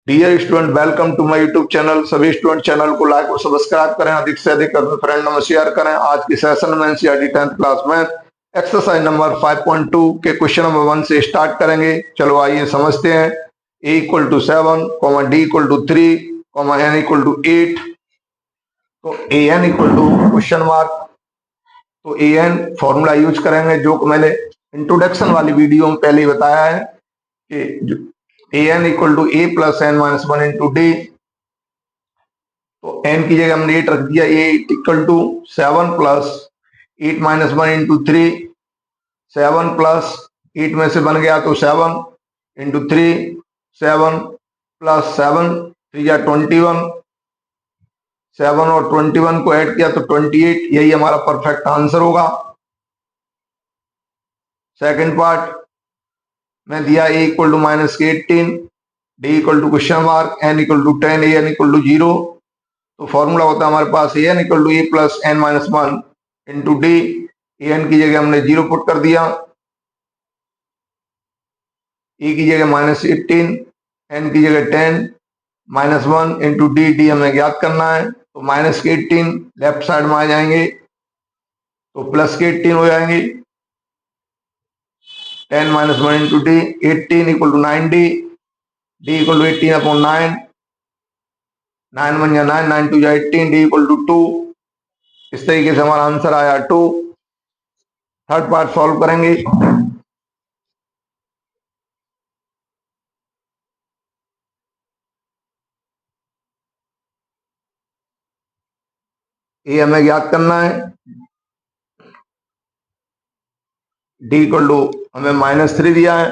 Dear student, welcome to my YouTube channel. सभी student channel को like और subscribe करें, अधिक से अधिक अपने फ्रेंड में शेयर करें। आज की सेशन में NCERT 10th class math exercise number 5.2 के क्वेश्चन नंबर 1 से स्टार्ट करेंगे। चलो आइए समझते हैं। a equal to 7, d equal to 3, n equal to 8। तो a n equal to question mark. तो a n फॉर्मूला यूज करेंगे जो कि मैंने इंट्रोडक्शन वाली वीडियो में पहले ही बताया है कि A N equal to A plus N minus one into D. तो n की जगह हमने 8 रख दिया। A equal to 7 plus 8 minus one into 3। 7 plus 8 में से बन गया तो 7 इंटू 3। 7 प्लस 7 3 या 21। 7 और 21 को ऐड किया तो 28। यही हमारा परफेक्ट आंसर होगा। सेकंड पार्ट में दिया A equal to minus 18, D equal to question mark, N equal to 10, A N equal to 0। तो फॉर्मूला होता है हमारे पास A N equal to A plus N minus one into D. A N की जगह हमने 0 पुट कर दिया, ए की जगह माइनस 18, एन की जगह 10 minus one into D. D हमें ज्ञात करना है। तो माइनस के 18 लेफ्ट साइड में आ जाएंगे तो प्लस के 18 हो जाएंगे। 10 minus one into D. 18 equal to 9 D equal to 18 upon 9। 9 1 या 9, 9 2 या 18, डी इक्वल टू 2। इस तरीके से हमारा आंसर आया 2। थर्ड पार्ट सॉल्व करेंगे। ए हमें ज्ञात करना है। डी इक्वल टू हमें -3 दिया है।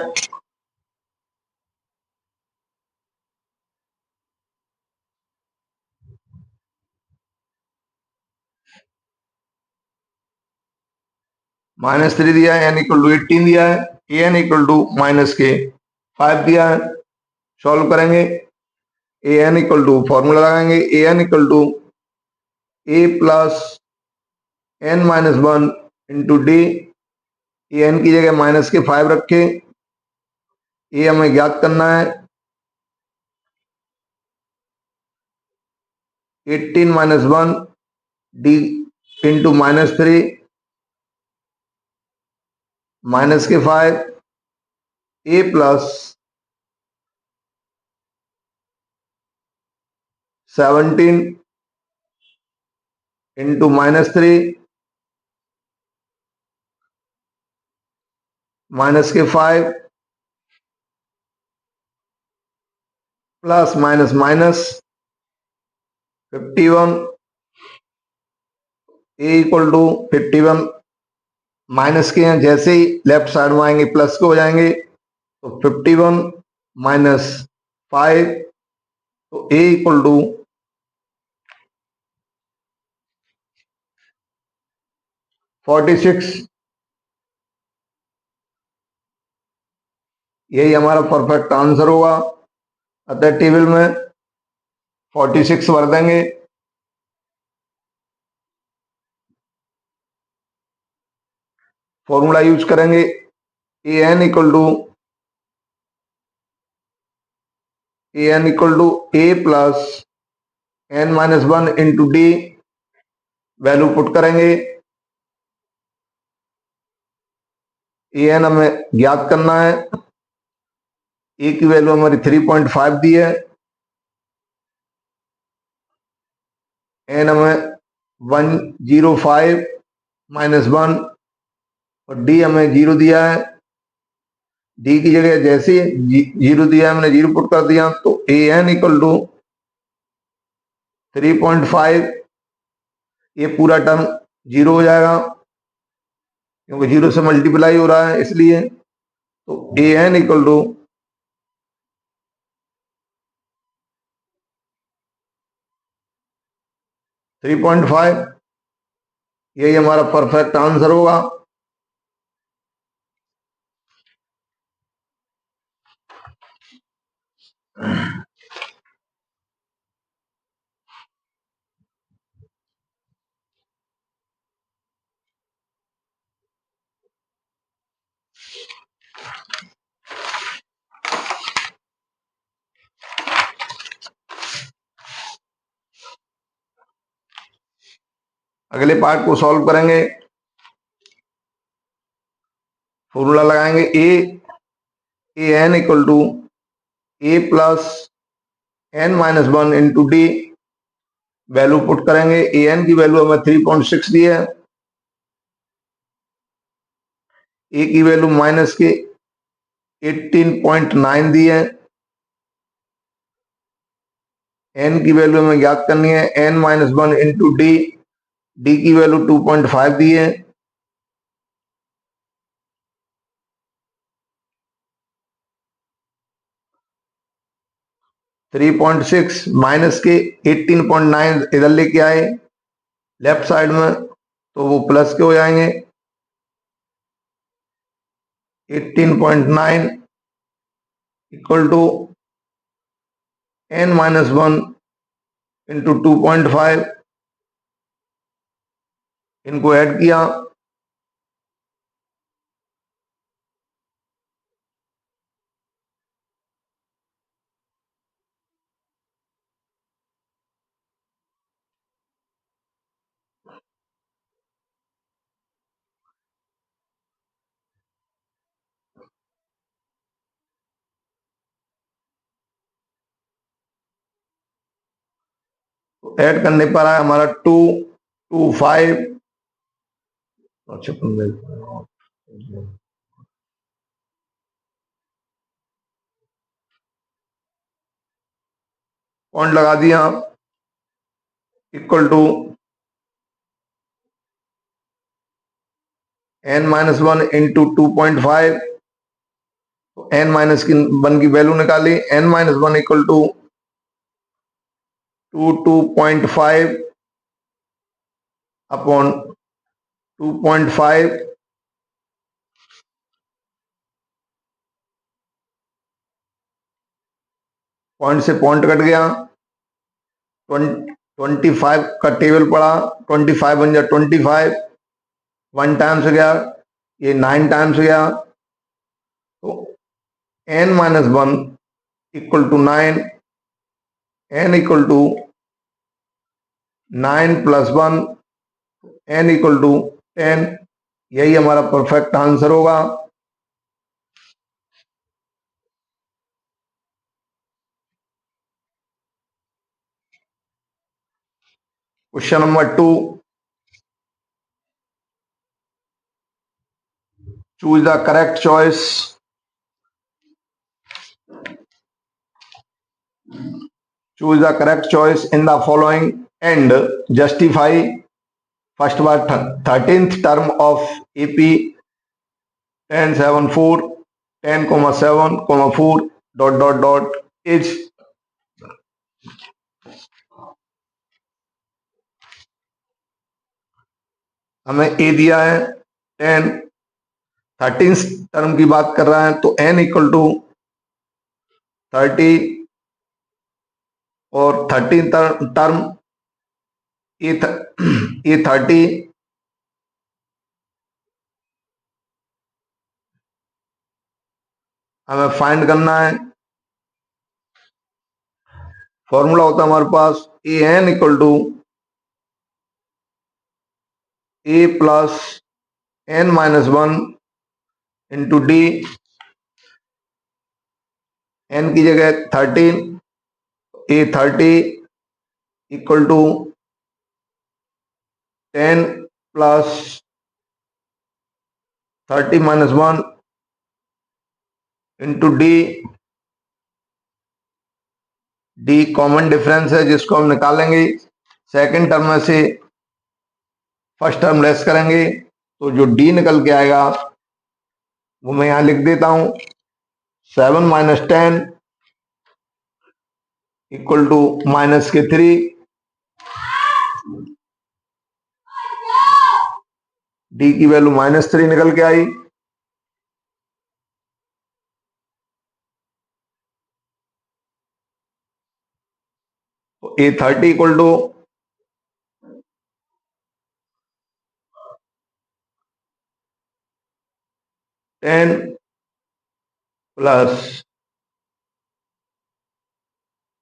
-3 दिया है। एन इक्वल टू 18 दिया है। ए एन इक्वल टू -5 दिया है। सॉल्व करेंगे। A N equal to formula लगाएंगे। A N equal to A plus N minus one into D. A N की जगह -5 रखे। ए हमें ज्ञात करना है। 18 minus one D into -3 -5 A plus 17 into -3 -5 plus minus minus 51। A equal to 51 minus के हैं, जैसे ही लेफ्ट साइड में आएंगे प्लस के हो जाएंगे। तो 51 माइनस 5, तो ए इक्वल टू 46। यही हमारा परफेक्ट आंसर होगा। अतः टेबल में 46 भर देंगे। फॉर्मूला यूज करेंगे। A N equal to A plus N minus one into D. Value put करेंगे। ए एन हमें ज्ञात करना है। ए की वैल्यू हमारी 3.5 दी है। एन हमें 105 माइनस वन और डी हमें 0 दिया है। डी की जगह जैसे 0 दिया है हमने 0 पुट कर दिया। तो ए एन इक्वल टू 3.5, ये पूरा टर्म 0 हो जाएगा क्योंकि 0 से मल्टीप्लाई हो रहा है इसलिए। तो ए एन इक्वल टू 3.5, यही हमारा परफेक्ट आंसर होगा। अगले पार्ट को सॉल्व करेंगे। फॉर्मूला लगाएंगे A N equal to A plus N minus one into D. Value put करेंगे। ए एन की वैल्यू हमें 3.6 दी है, ए की वैल्यू माइनस के 18.9 दी है, एन की वैल्यू हमें ज्ञात करनी है N minus one into D. D की वैल्यू 2.5 दी है। (3.6) माइनस के 18.9 इधर लेके आए लेफ्ट साइड में, तो वो प्लस के हो जाएंगे। 18.9 equal to N minus one into 2.5। इनको ऐड किया, तो ऐड करने पर आया हमारा 225। अच्छा, पॉइंट लगा दिया। Equal to N minus one into 2.5। N minus की वन की वैल्यू निकाली। N minus one equal to 2.5 upon 2.5। Point से पॉइंट कट गया। 25 का टेबल पड़ा। 25 बन गया 25। 1 टाइम्स गया, ये 9 टाइम्स गया। तो N minus one equal to 9। N equal to 9 plus one, N equal to 10। यही हमारा परफेक्ट आंसर होगा। Question number 2, choose the correct choice. Choose the correct choice in the following and justify. First bar 13th term of AP 1074 10,7,4 dot dot dot is हमें ए दिया है 10। 13th term की बात कर रहा है तो n इक्वल टू 30 और 13th टर्म ए 30 हमें फाइंड करना है। फॉर्मूला होता है हमारे पास A N equal to A plus N minus one into D. N की जगह 13, A 30 equal to 10 plus 30 minus one into D. D common difference है जिसको हम निकालेंगे। सेकंड टर्म में से फर्स्ट टर्म लेस करेंगे तो जो डी निकल के आएगा वो मैं यहां लिख देता हूं। 7 माइनस 10 इक्वल टू माइनस के 3। डी की वैल्यू -3 निकल के आई। तो A 30 equal to 10 plus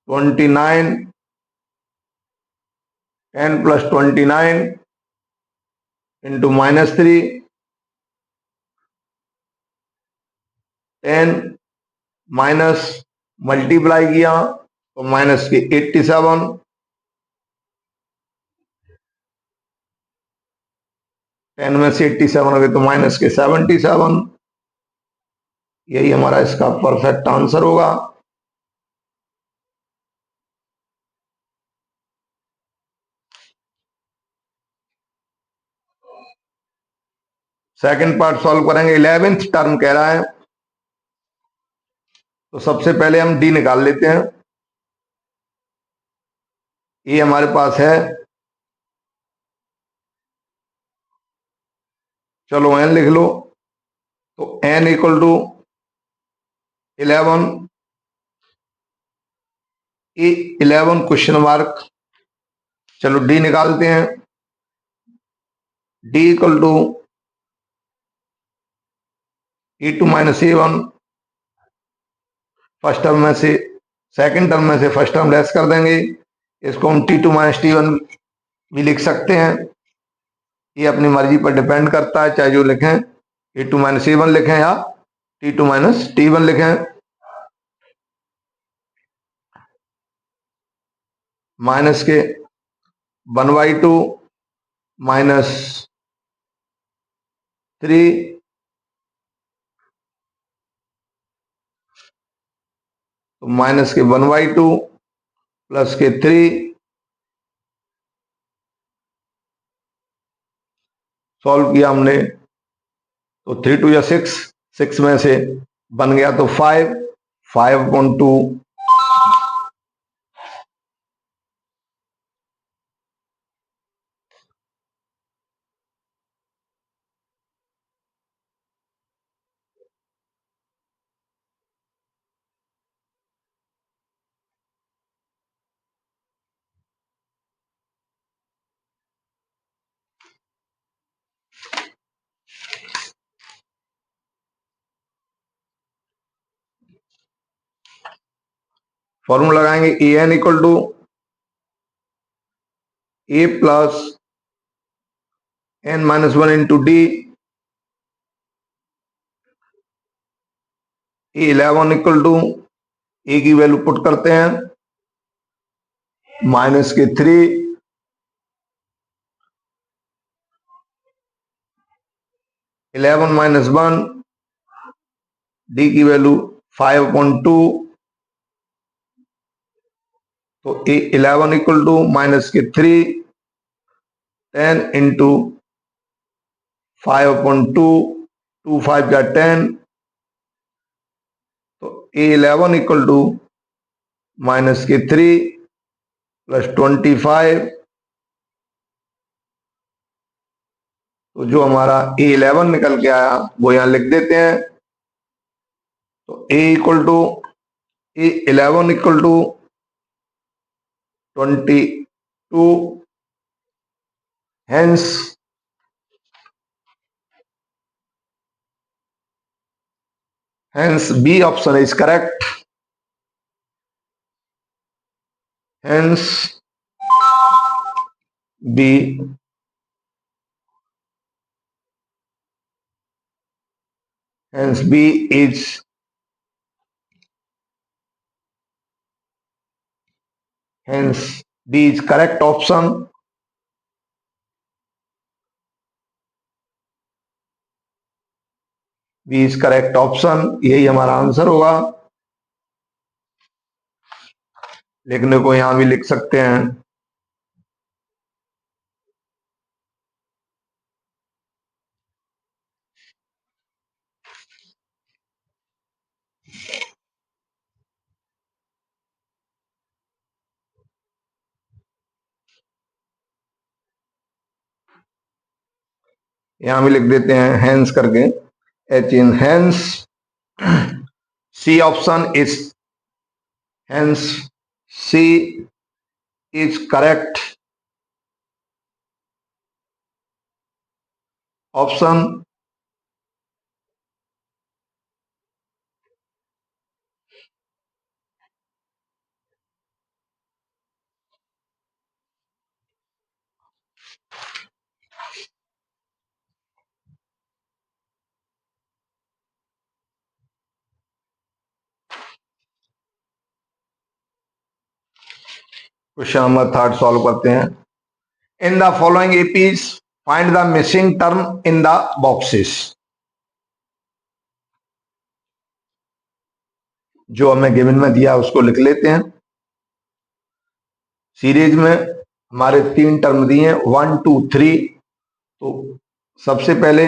29, 10 plus 29 into -3, 10 minus multiply किया तो माइनस के 87, 10 में से 87 हो गए तो माइनस के 77। यही हमारा इसका परफेक्ट आंसर होगा। सेकंड पार्ट सॉल्व करेंगे। 11th टर्म कह रहा है, तो सबसे पहले हम डी निकाल लेते हैं। ये हमारे पास है, चलो एन लिख लो। तो N equal to 11, 11 question mark. चलो डी निकालते हैं। D equal to E2 - E1। First term में से सेकंड टर्म में से फर्स्ट टर्म लेस कर देंगे। इसको हम T2 - T1 भी लिख सकते हैं। ये अपनी मर्जी पर डिपेंड करता है, चाहे जो लिखें, E2 - E1 लिखें या T2 - T1 लिखें। माइनस के 1/2 -3, तो माइनस के 1/2 प्लस के 3। सॉल्व किया हमने तो 3 2 या 6, 6 में से बन गया तो 5, 5/2। फॉर्मूला लगाएंगे। EN equal to A plus N-1 into D. E11 equal to A की वैल्यू पुट करते हैं, माइनस के 3, -1, डी की वैल्यू 5/2। तो E11 इक्वल टू माइनस के 3, 10 इंटू 5/2, 2 5 का 10। तो E11 इक्वल टू माइनस के 3 प्लस 25। तो जो हमारा E11 निकल के आया वो यहां लिख देते हैं। तो E11 equal to 22। Hence B option is correct. Hence B hence B is hence B is correct option. B is correct option, यही हमारा आंसर होगा। लिखने को यहां भी लिख सकते हैं। यहां भी लिख देते हैं हेंस करके, H in hence C option is hence C is correct option. Question number third solve करते हैं। In the following APs find the missing term in the boxes. जो हमें गिवन में दिया उसको लिख लेते हैं। सीरीज में हमारे 3 टर्म दिए हैं 1 2 3। तो सबसे पहले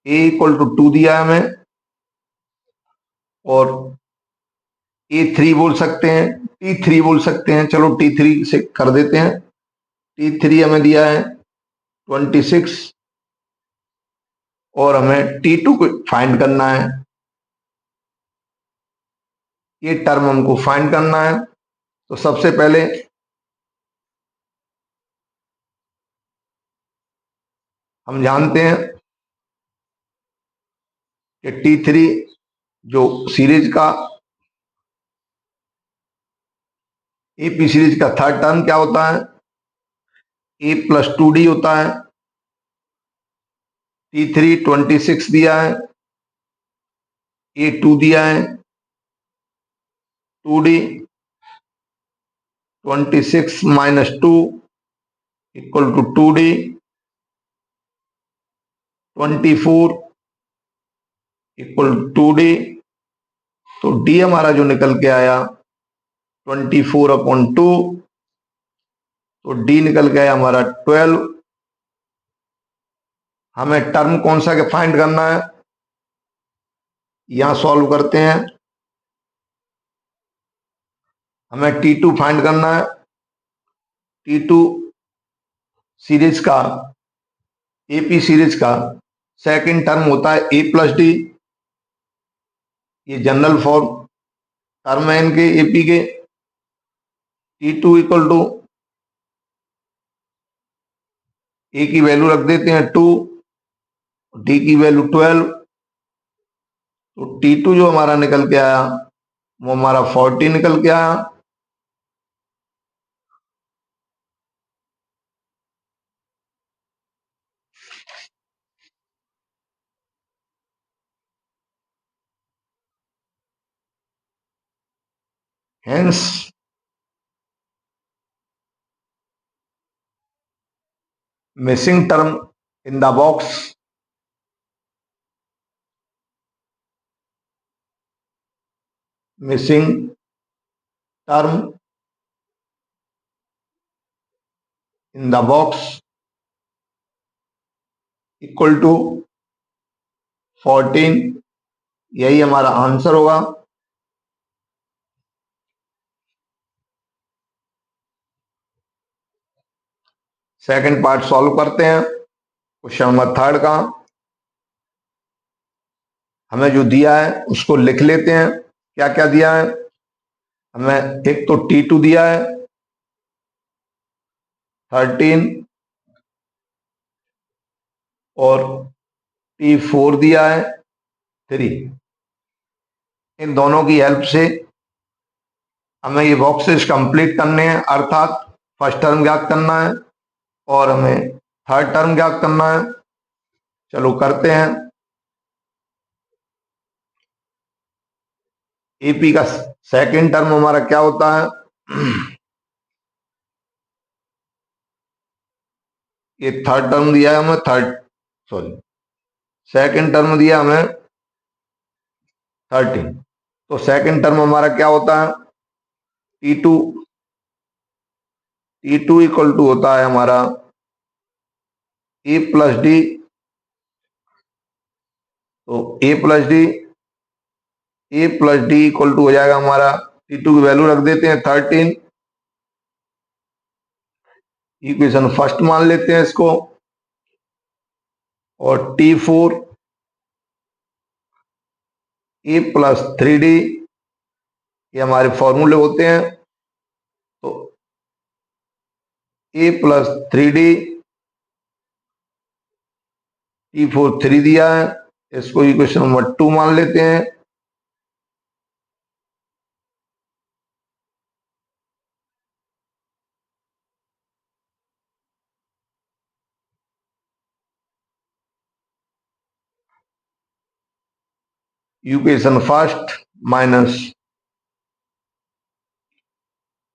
a इक्वल टू 2 दिया है हमें, और A3 बोल सकते हैं, T3 बोल सकते हैं। चलो T3 से कर देते हैं। T3 हमें दिया है 26, और हमें T2 को फाइंड करना है। ये टर्म हमको फाइंड करना है। तो सबसे पहले हम जानते हैं कि T3 जो सीरीज का एपी सीरीज का थर्ड टर्म क्या होता है, A+2D होता है। T3 26 दिया है, A2 दिया है 2D, 26 माइनस 2 equal to 2D, 24 equal to D. तो डी हमारा जो निकल के आया 24/2, तो डी निकल के आया हमारा 12। हमें टर्म कौन सा के फाइंड करना है, यहां सॉल्व करते हैं। हमें T2 फाइंड करना है। T2 सीरीज का, एपी सीरीज का सेकंड टर्म होता है A+D। ये जनरल फॉर्म टर्म है इनके एपी के। T2 इक्वल टू ए की वैल्यू रख देते हैं 2, डी की वैल्यू 12। तो T2 जो हमारा निकल के आया वो हमारा 40 निकल के आया। Hence missing term in the box missing term in the box equal to 14। यही हमारा आंसर होगा। सेकंड पार्ट सॉल्व करते हैं क्वेश्चन नंबर थर्ड का। हमें जो दिया है उसको लिख लेते हैं। क्या क्या दिया है हमें, एक तो T2 दिया है 13, और T4 दिया है 3। इन दोनों की हेल्प से हमें ये बॉक्सेस कंप्लीट करने हैं, अर्थात फर्स्ट टर्म ज्ञात करना है और हमें थर्ड टर्म ज्ञात करना है। चलो करते हैं। एपी का सेकंड टर्म हमारा क्या होता है, ये थर्ड टर्म दिया है हमें, सॉरी सेकंड टर्म दिया हमें 13। तो सेकंड टर्म हमारा क्या होता है, T2। T2 इक्वल टू होता है हमारा A+D। तो A+D इक्वल टू हो जाएगा हमारा, T2 की वैल्यू रख देते हैं 13। इक्वेशन फर्स्ट मान लेते हैं इसको। और T4 A+3D, ये हमारे फॉर्मूले होते हैं। तो A+3D, T4 3 दिया है, इसको इक्वेशन नंबर 2 मान लेते हैं। Equation first minus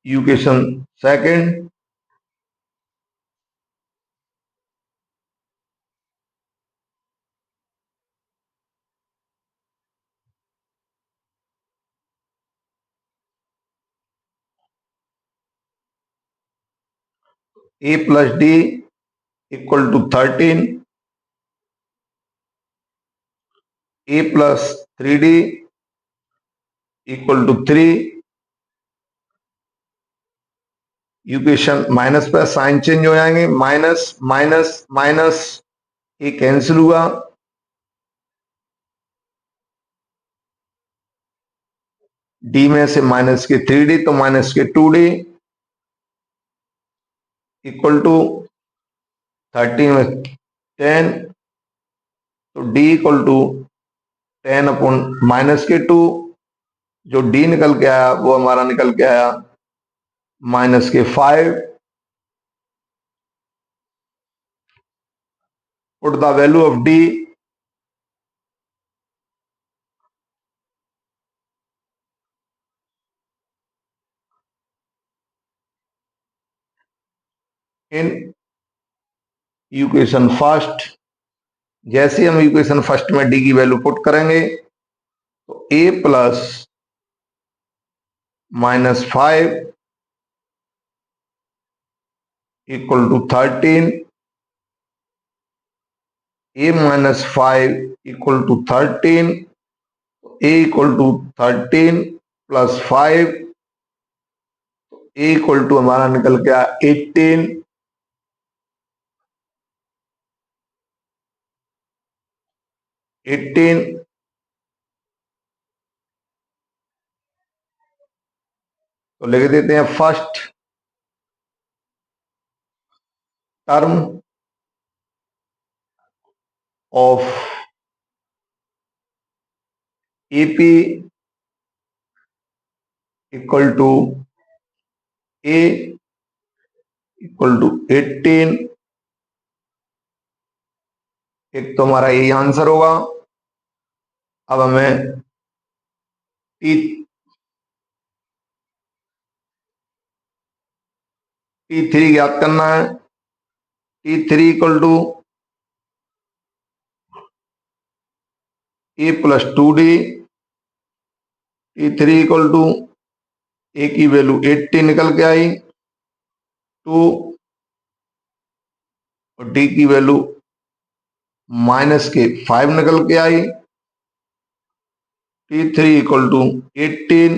equation second, a plus d equal to 13, a plus 3d equal to 3। Equation minus पर साइन चेंज हो जाएंगे, माइनस माइनस माइनस, ये कैंसिल हुआ, डी में से माइनस के 3d तो माइनस के 2d इक्वल टू 13 में 10, तो d equal to 10 upon minus के 2, जो d निकल के आया वो हमारा निकल के आया माइनस के 5। Put the value of d in equation first. जैसे हम इक्वेशन फर्स्ट में डी की वैल्यू पुट करेंगे तो a plus -5 equal to 13, a -5 equal to 13, a equal to 13 plus 5, a equal to हमारा निकल गया 18, 18 तो लिख देते हैं first term of AP equal to A equal to 18। एक तो हमारा यही आंसर होगा। अब हमें टी टी थ्री ज्ञात करना है। T three equal to A plus 2d, T three equal to A की वैल्यू 80 निकल के आई, 2 और डी की वैल्यू माइनस के 5 निकल के आई। T three equal to 18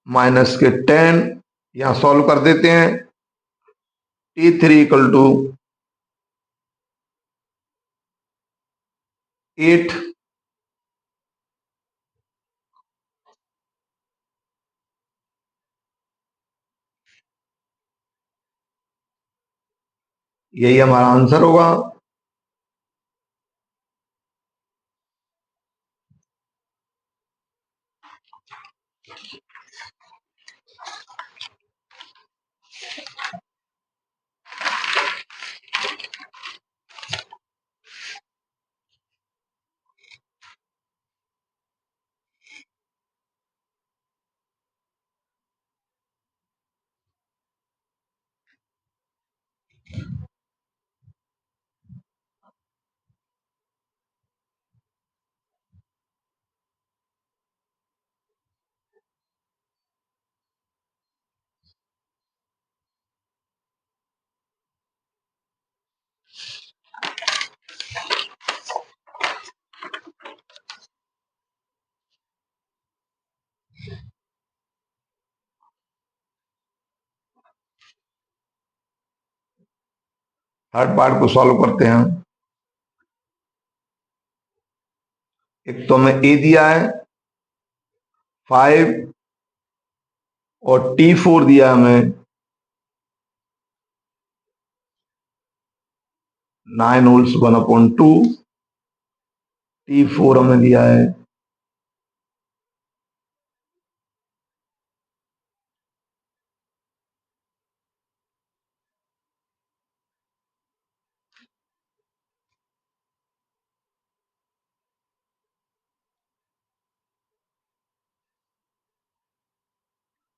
minus के 10, यहां सॉल्व कर देते हैं। टी थ्री इक्वल टू 8, यही हमारा आंसर होगा। थर्ड पार्ट को सॉल्व करते हैं। एक तो हमें ए दिया है 5 और टी फोर दिया हमें 9 होल्स 1/2, टी फोर हमें दिया है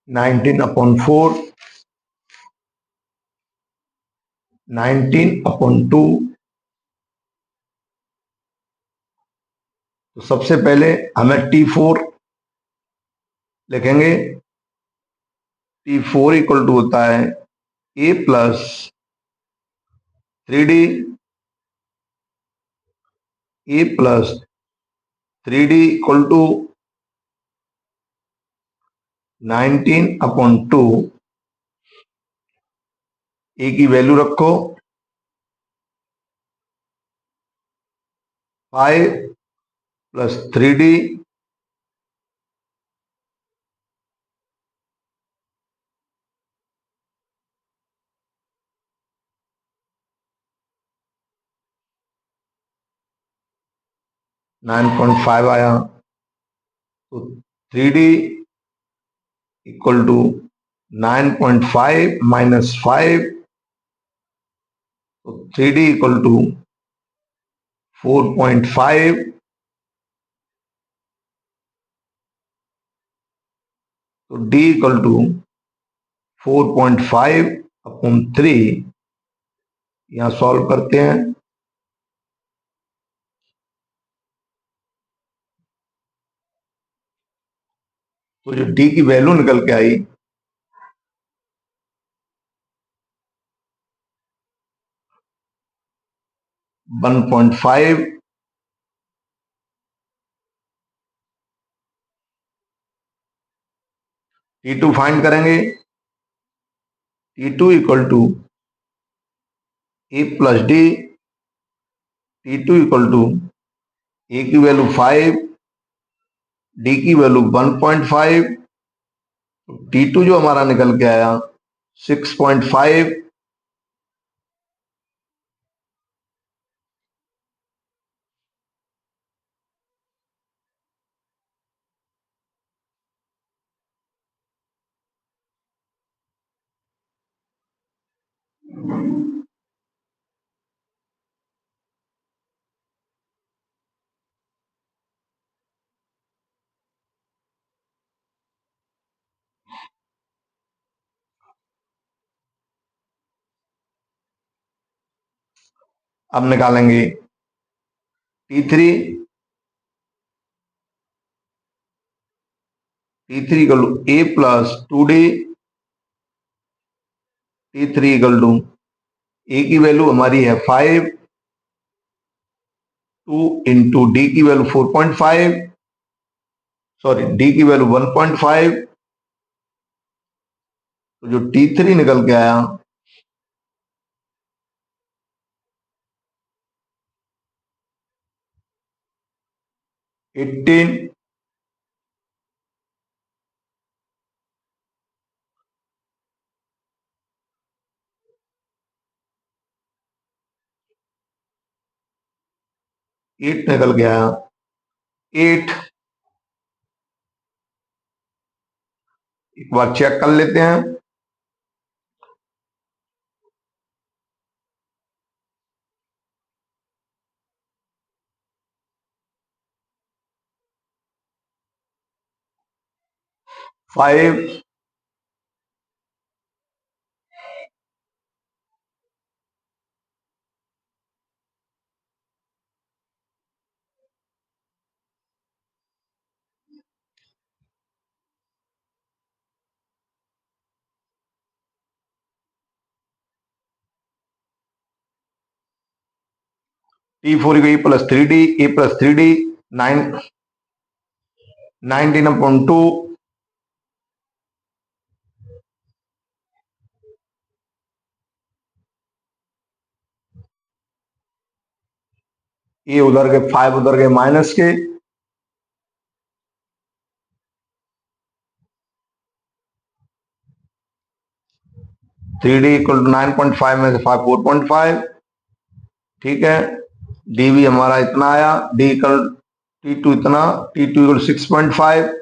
19/4, 19/2। तो सबसे पहले हमें T4 लिखेंगे। T4 इक्वल टू होता है A plus 3D, A plus 3D equal to 19/2। A की वैल्यू रखो 5 प्लस 3D, (9.5) आया। तो 3D इक्वल टू 9.5 माइनस 5। तो 3D इक्वल टू 4.5। तो D इक्वल टू 4.5/3। यहां सॉल्व करते हैं। तो जो D की वैल्यू निकल के आई 1.5। T2 फाइंड करेंगे। T2 equal to A plus D। T2 equal to A की वैल्यू 5, D की वैल्यू 1.5। T2 जो हमारा निकल के आया 6.5। अब निकालेंगे T3। T3 equal to A plus 2D। T3 equal to A की वैल्यू हमारी है 5, 2 इंटू D की वैल्यू 4.5, सॉरी D की वैल्यू 1.5। तो जो T3 निकल के आया 18। 8 निकल के आया 8। एक बार चेक कर लेते हैं। Five, T4 A plus 3D, A plus 3D 9, 19/2। ये उधर के 5 उधर के माइनस के। थ्री डी इक्वल टू 9.5 में से 5 4.5। ठीक है। डी भी हमारा इतना आया। डी इक्वल T2 इतना, T2 इक्वल 6.5।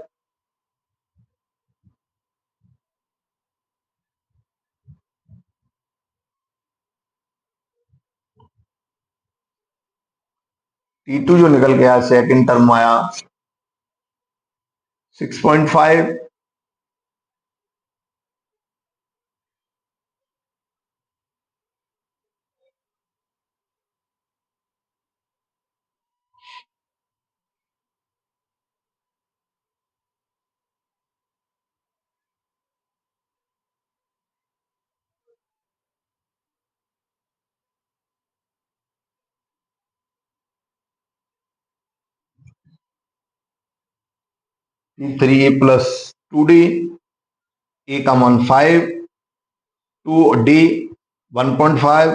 T2 जो निकल गया सेकंड टर्म आया 6.5। T3 plus 2D, A का मान 5, 2D 1.5।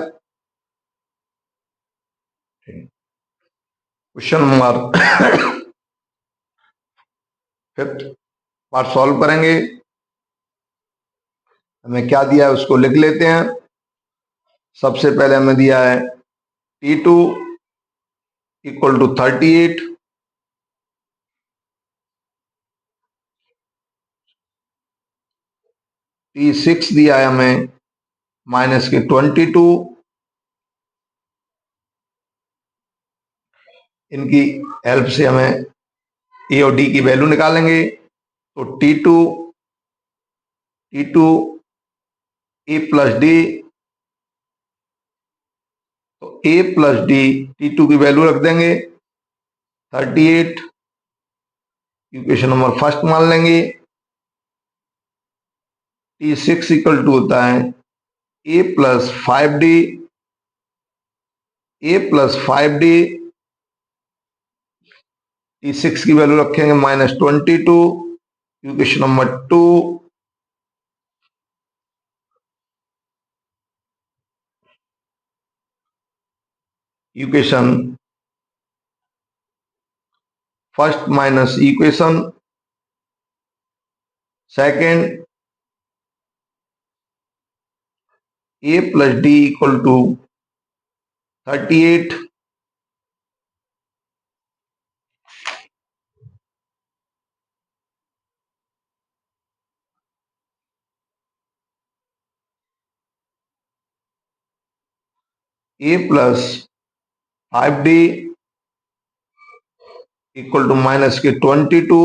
Question number fifth part solve करेंगे। हमें क्या दिया है उसको लिख लेते हैं। सबसे पहले हमें दिया है T2 इक्वल टू 38, T6 दिया है हमें माइनस के 22। इनकी हेल्प से हमें ए और डी की वैल्यू निकालेंगे। तो T2 ए प्लस डी, तो ए प्लस डी T2 की वैल्यू रख देंगे 38, इक्वेशन नंबर फर्स्ट मान लेंगे। T6 इक्वल टू होता है ए प्लस 5D, ए प्लस 5D, T6 की वैल्यू रखेंगे -22, equation number 2। Equation first minus equation second, A plus D equal to 38, A plus 5D equal to minus के 22।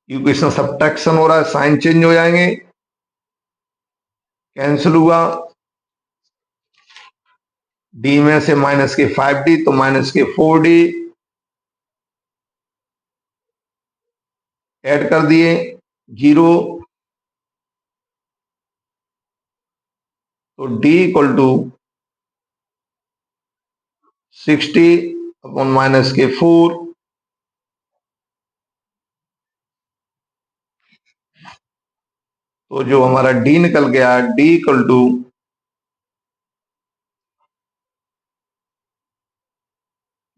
Equation subtraction हो रहा है, साइन चेंज हो जाएंगे, कैंसिल हुआ। डी में से माइनस के 5D तो माइनस के 4D ऐड कर दिए 0, तो D equal to 60 upon minus के 4। तो जो हमारा D निकल गया, D इक्वल टू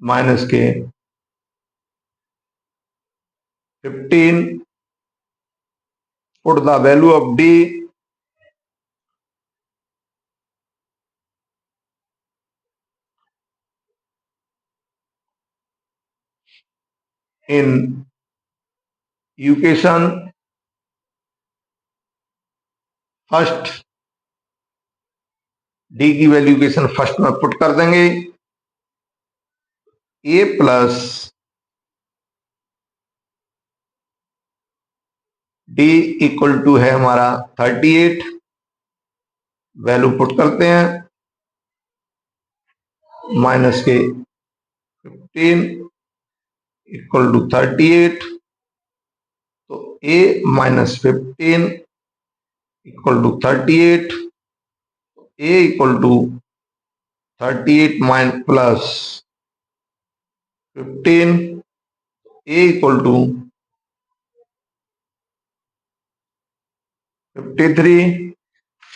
माइनस के 15। Put the value of D in equation first. D की वैल्यू इक्वेशन फर्स्ट में पुट कर देंगे। ए प्लस डी इक्वल टू है हमारा 38, वैल्यू पुट करते हैं माइनस के 15 इक्वल टू 38, तो A minus 15 equal to 38, A equal to 38 minus plus 15, A equal to 53।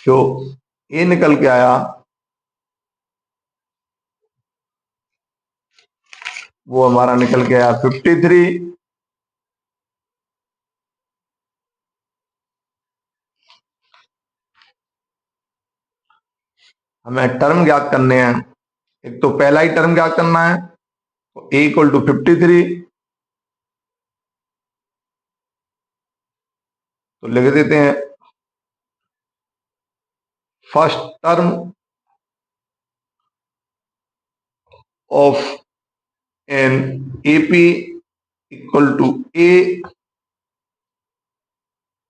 जो ए निकल के आया वो हमारा निकल के आया 53। हमें टर्म ज्ञात करने हैं। एक तो पहला ही टर्म ज्ञात करना है, तो ए इक्वल टू 53, तो लिख देते हैं first term of an AP equal to A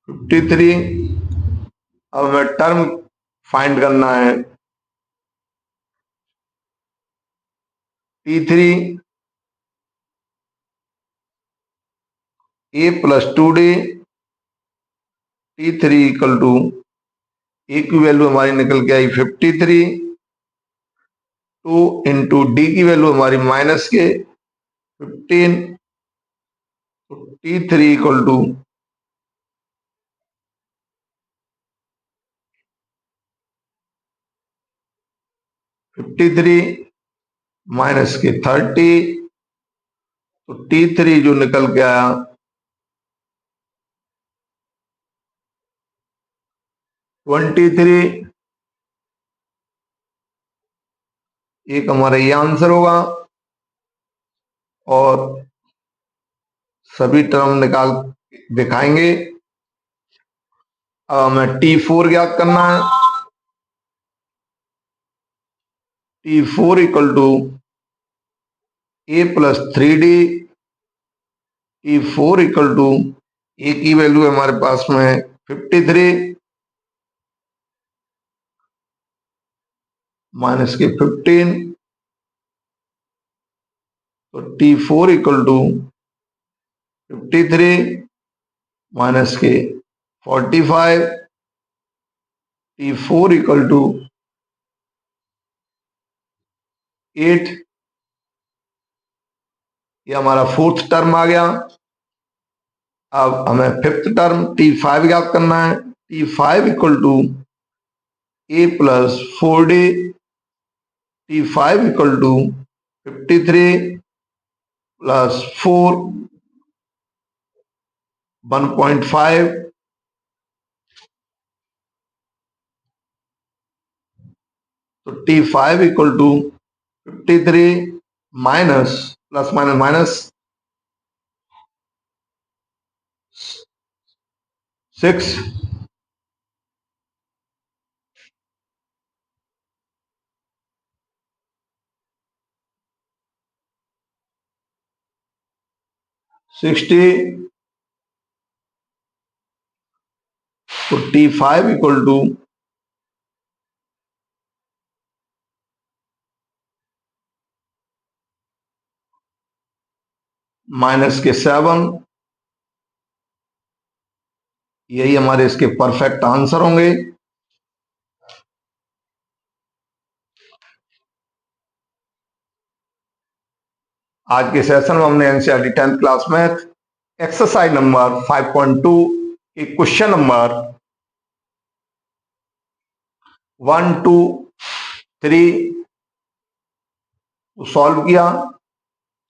53। अब हमें टर्म फाइंड करना है T3 A plus 2D, T3 equal to A की वैल्यू हमारी निकल के आई 53, 2 इंटू डी की वैल्यू हमारी माइनस के 15, तो T3 इक्वल टू 53 माइनस के 30, तो T3 जो निकल के आया 23। एक हमारा ये आंसर होगा और सभी टर्म निकाल दिखाएंगे। अब हमें T4 ज्ञात करना है। T4 equal to A+3D। T4 equal to A की वैल्यू हमारे पास में 53 माइनस के 15, तो T4 इक्वल टू 53 माइनस के 45, T4 इक्वल टू 8। ये हमारा फोर्थ टर्म आ गया। अब हमें फिफ्थ टर्म T5 ज्ञात करना है। T5 equal to A+4D। T5 equal to 53 plus 4 1.5, तो T5 equal to 53 minus plus minus minus 6, sixty, तो T5 इक्वल टू माइनस के 7। यही हमारे इसके परफेक्ट आंसर होंगे। आज के सेशन में हमने NCERT 10th class math exercise number 5.2 के क्वेश्चन नंबर 1, 2, 3 को सॉल्व किया।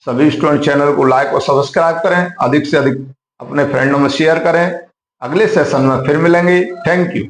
सभी स्टूडेंट चैनल को लाइक और सब्सक्राइब करें, अधिक से अधिक अपने फ्रेंडों में शेयर करें। अगले सेशन में फिर मिलेंगे। Thank you.